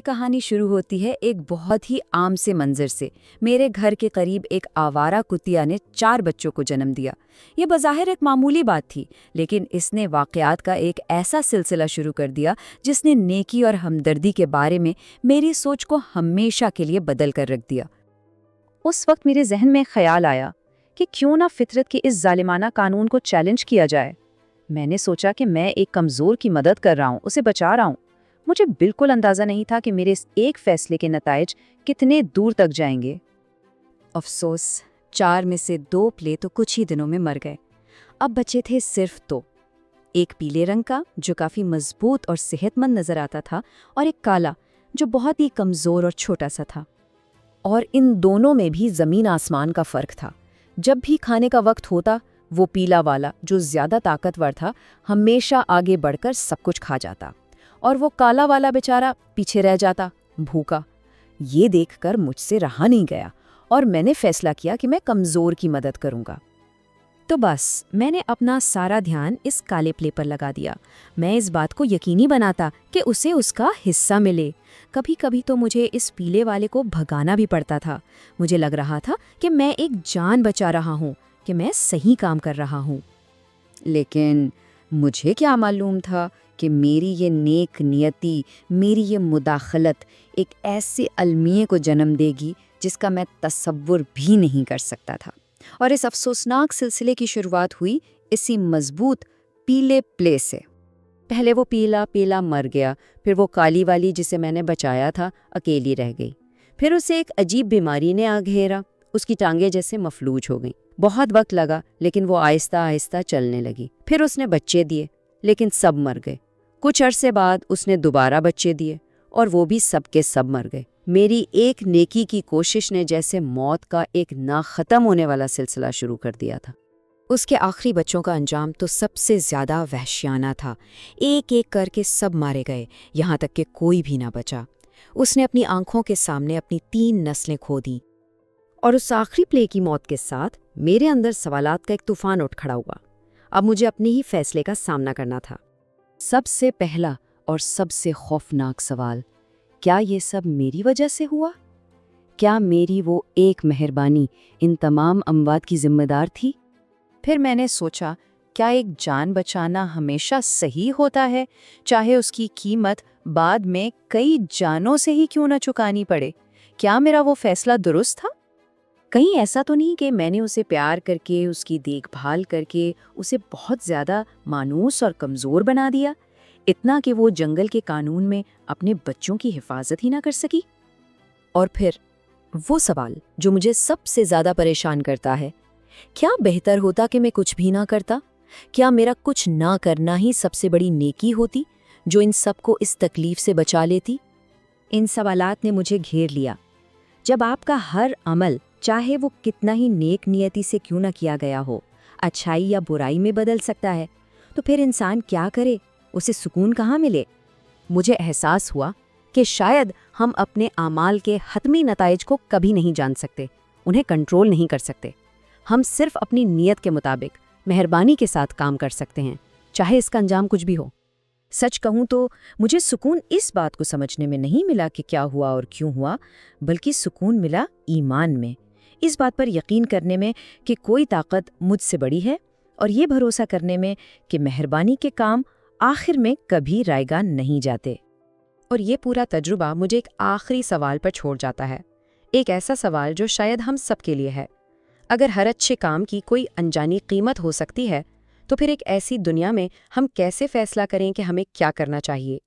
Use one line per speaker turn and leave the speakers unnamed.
कहानी शुरू होती है एक बहुत ही आम से मंजर से। मेरे घर के करीब एक आवारा कुतिया ने 4 बच्चों को जन्म दिया। ये बज़ाहिर एक मामूली बात थी, लेकिन इसने वाक़यात का एक ऐसा सिलसिला शुरू कर दिया जिसने नेकी और हमदर्दी के बारे में मेरी सोच को हमेशा के लिए बदल कर रख दिया।
उस वक्त मेरे जहन में ख्याल आया कि क्यों ना फितरत के इस जालिमाना कानून को चैलेंज किया जाए। मैंने सोचा कि मैं एक कमज़ोर की मदद कर रहा हूँ, उसे बचा रहा हूँ। मुझे बिल्कुल अंदाज़ा नहीं था कि मेरे इस एक फैसले के नताइज कितने दूर तक जाएंगे।
अफसोस, 4 में से 2 प्ले तो कुछ ही दिनों में मर गए। अब बचे थे सिर्फ 2। एक पीले रंग का जो काफ़ी मजबूत और सेहतमंद नज़र आता था, और एक काला जो बहुत ही कमज़ोर और छोटा सा था। और इन दोनों में भी ज़मीन आसमान का फ़र्क था। जब भी खाने का वक्त होता, वो पीला वाला जो ज़्यादा ताकतवर था हमेशा आगे बढ़कर सब कुछ खा जाता, और वो काला वाला बेचारा पीछे रह जाता, भूखा। ये देखकर मुझसे रहा नहीं गया और मैंने फैसला किया कि मैं कमज़ोर की मदद करूँगा।
तो बस मैंने अपना सारा ध्यान इस काले प्ले पर लगा दिया। मैं इस बात को यकीनी बनाता कि उसे उसका हिस्सा मिले। कभी कभी तो मुझे इस पीले वाले को भगाना भी पड़ता था। मुझे लग रहा था कि मैं एक जान बचा रहा हूँ, कि मैं सही काम कर रहा हूँ।
लेकिन मुझे क्या मालूम था कि मेरी ये नेक नियति, मेरी ये मुदाखलत एक ऐसे अलमिये को जन्म देगी जिसका मैं तसव्वुर भी नहीं कर सकता था। और इस अफसोसनाक सिलसिले की शुरुआत हुई इसी मजबूत पीले प्ले से। पहले वो पीला पीला मर गया, फिर वो काली वाली जिसे मैंने बचाया था अकेली रह गई। फिर उसे एक अजीब बीमारी ने आ घेरा, उसकी टांगें जैसे मफलूज हो गईं। बहुत वक्त लगा, लेकिन वो आहिस्ता आहिस्ता चलने लगी। फिर उसने बच्चे दिए, लेकिन सब मर गए। कुछ अरसे बाद उसने दोबारा बच्चे दिए, और वो भी सब के सब मर गए। मेरी एक नेकी की कोशिश ने जैसे मौत का एक ना ख़त्म होने वाला सिलसिला शुरू कर दिया था।
उसके आखिरी बच्चों का अंजाम तो सबसे ज़्यादा वहशियाना था। एक एक करके सब मारे गए, यहाँ तक कि कोई भी ना बचा। उसने अपनी आंखों के सामने अपनी 3 नस्लें खो दी। और उस आखिरी प्ले की मौत के साथ मेरे अंदर सवालात का एक तूफान उठ खड़ा हुआ। अब मुझे अपने ही फैसले का सामना करना था।
सबसे पहला और सबसे खौफनाक सवाल, क्या ये सब मेरी वजह से हुआ? क्या मेरी वो एक मेहरबानी इन तमाम अमवात की जिम्मेदार थी? फिर मैंने सोचा, क्या एक जान बचाना हमेशा सही होता है, चाहे उसकी कीमत बाद में कई जानों से ही क्यों न चुकानी पड़े? क्या मेरा वो फैसला दुरुस्त था? कहीं ऐसा तो नहीं कि मैंने उसे प्यार करके, उसकी देखभाल करके उसे बहुत ज़्यादा मानूस और कमज़ोर बना दिया, इतना कि वो जंगल के कानून में अपने बच्चों की हिफाजत ही ना कर सकी? और फिर वो सवाल जो मुझे सबसे ज़्यादा परेशान करता है, क्या बेहतर होता कि मैं कुछ भी ना करता? क्या मेरा कुछ ना करना ही सबसे बड़ी नेकी होती, जो इन सबको इस तकलीफ से बचा लेती? इन सवालात ने मुझे घेर लिया। जब आपका हर अमल, चाहे वो कितना ही नेक नियति से क्यों ना किया गया हो, अच्छाई या बुराई में बदल सकता है, तो फिर इंसान क्या करे? उसे सुकून कहाँ मिले? मुझे एहसास हुआ कि शायद हम अपने आमाल के हतमी नताइज को कभी नहीं जान सकते, उन्हें कंट्रोल नहीं कर सकते। हम सिर्फ अपनी नीयत के मुताबिक मेहरबानी के साथ काम कर सकते हैं, चाहे इसका अंजाम कुछ भी हो। सच कहूँ तो मुझे सुकून इस बात को समझने में नहीं मिला कि क्या हुआ और क्यों हुआ, बल्कि सुकून मिला ईमान में, इस बात पर यकीन करने में कि कोई ताकत मुझसे बड़ी है, और ये भरोसा करने में कि मेहरबानी के काम आखिर में कभी रायगा नहीं जाते। और ये पूरा तजुर्बा मुझे एक आखिरी सवाल पर छोड़ जाता है, एक ऐसा सवाल जो शायद हम सब के लिए है। अगर हर अच्छे काम की कोई अनजानी कीमत हो सकती है, तो फिर एक ऐसी दुनिया में हम कैसे फैसला करें कि हमें क्या करना चाहिए?